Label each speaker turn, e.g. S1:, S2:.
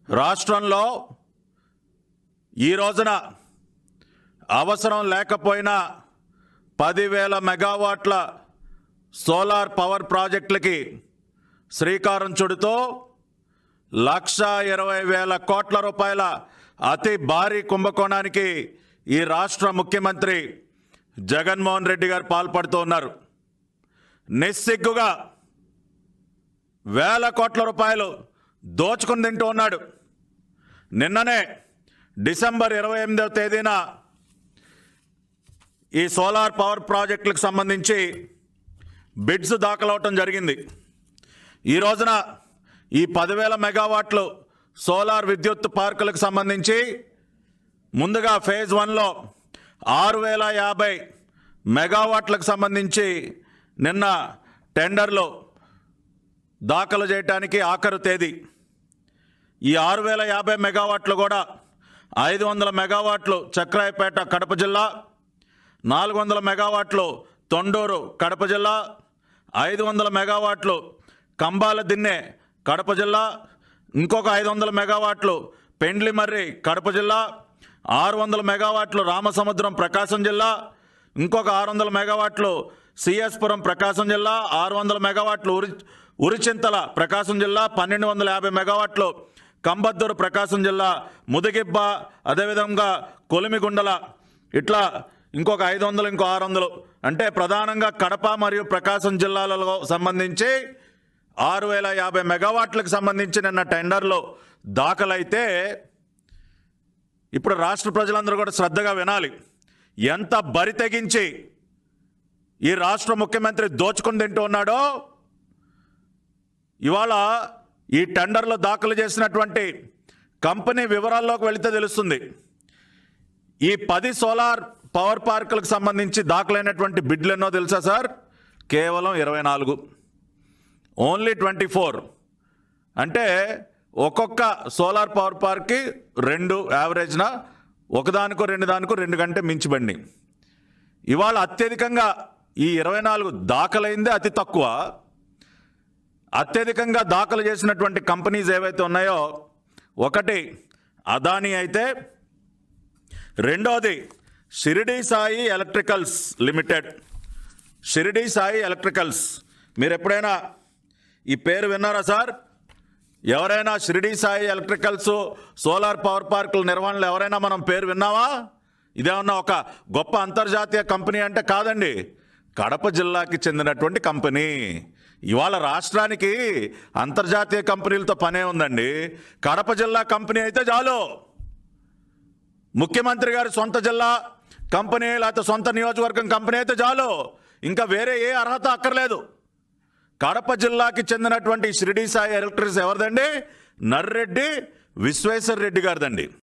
S1: రాష్ట్రంలో ఈ రోజున అవసరం లేకపోయినా 10,000 మెగావాట్ల సోలార్ పవర్ ప్రాజెక్టులకి శ్రీకారం చుడుతూ 1,20,000 కోట్ల రూపాయల అతి భారీ కుంభకోణానికి ఈ రాష్ట్ర ముఖ్యమంత్రి జగన్మోహన్ రెడ్డి గారు పాల్పడుతూ ఉన్నారు. నిస్సిగ్గుగా వేల కోట్ల రూపాయలు దోచుకుని తింటూ ఉన్నాడు. నిన్ననే డిసెంబర్ 28వ తేదీన ఈ సోలార్ పవర్ ప్రాజెక్టులకు సంబంధించి బిడ్స్ దాఖలవటం జరిగింది. ఈ రోజున ఈ 10,000 మెగావాట్లు సోలార్ విద్యుత్ పార్కులకు సంబంధించి ముందుగా ఫేజ్ 1లో 6,050 మెగావాట్లకు సంబంధించి నిన్న టెండర్లు దాఖలు చేయడానికి ఆఖరు తేదీ. ఈ 6,050 మెగావాట్లు కూడా 500 మెగావాట్లు చక్రాయపేట కడప జిల్లా, 400 మెగావాట్లు తొండూరు కడప జిల్లా, 500 మెగావాట్లు కంబాల దిన్నె కడప జిల్లా, ఇంకొక 500 మెగావాట్లు పెండ్లిమర్రి కడప జిల్లా, 600 మెగావాట్లు రామసముద్రం ప్రకాశం జిల్లా, ఇంకొక 600 మెగావాట్లు సిఎస్పురం ప్రకాశం జిల్లా, 600 మెగావాట్లు ఉరిచింతల ప్రకాశం జిల్లా, 1,250 మెగావాట్లు కంబద్దూరు ప్రకాశం జిల్లా, ముదిగిబ్బ, అదేవిధంగా కొలిమిగుండల, ఇట్లా ఇంకొక 500, ఇంకో 600, అంటే ప్రధానంగా కడప మరియు ప్రకాశం జిల్లాలలో సంబంధించి 6,050 మెగావాట్లకు సంబంధించి నిన్న టెండర్లు దాఖలైతే ఇప్పుడు రాష్ట్ర ప్రజలందరూ కూడా శ్రద్ధగా వినాలి. ఎంత బరి తెగించి ఈ రాష్ట్ర ముఖ్యమంత్రి దోచుకుని తింటూ ఉన్నాడో. ఇవాళ ఈ టెండర్లు దాఖలు చేసినటువంటి కంపెనీ వివరాల్లోకి వెళితే తెలుస్తుంది. ఈ 10 సోలార్ పవర్ పార్కులకు సంబంధించి దాఖలైనటువంటి బిడ్లు ఎన్నో తెలుసా సార్? కేవలం 24, ఓన్లీ 24. అంటే ఒక్కొక్క సోలార్ పవర్ పార్క్కి 2 యావరేజ్న, ఒకదానికో రెండు కంటే మించిబండి. ఇవాళ అత్యధికంగా ఈ 24 దాఖలైందే అతి తక్కువ. అత్యధికంగా దాఖలు చేసినటువంటి కంపెనీస్ ఏవైతే ఉన్నాయో, ఒకటి అదానీ అయితే, రెండోది Shirdi Sai electricals limited. Shirdi Sai electricals, మీరు ఎప్పుడైనా ఈ పేరు విన్నారా సార్? ఎవరైనా Shirdi Sai electricals solar power పార్కుల నిర్వహణలో ఎవరైనా మనం పేరు విన్నావా? ఇదేమన్నా ఒక గొప్ప అంతర్జాతీయ కంపెనీ అంటే కాదండి, కడప జిల్లాకి చెందినటువంటి కంపెనీ. ఇవాళ రాష్ట్రానికి అంతర్జాతీయ కంపెనీలతో పనే ఉందండి. కడప జిల్లా కంపెనీ అయితే చాలు. ముఖ్యమంత్రి గారి సొంత జిల్లా కంపెనీ లేకపోతే సొంత నియోజకవర్గం కంపెనీ అయితే చాలు, ఇంకా వేరే ఏ అర్హత అక్కర్లేదు. కడప జిల్లాకి చెందినటువంటి షిరిడి సాయి ఎలక్ట్రికల్స్ ఎవరిదండి? నర్రెడ్డి విశ్వేశ్వర రెడ్డి గారిదండి.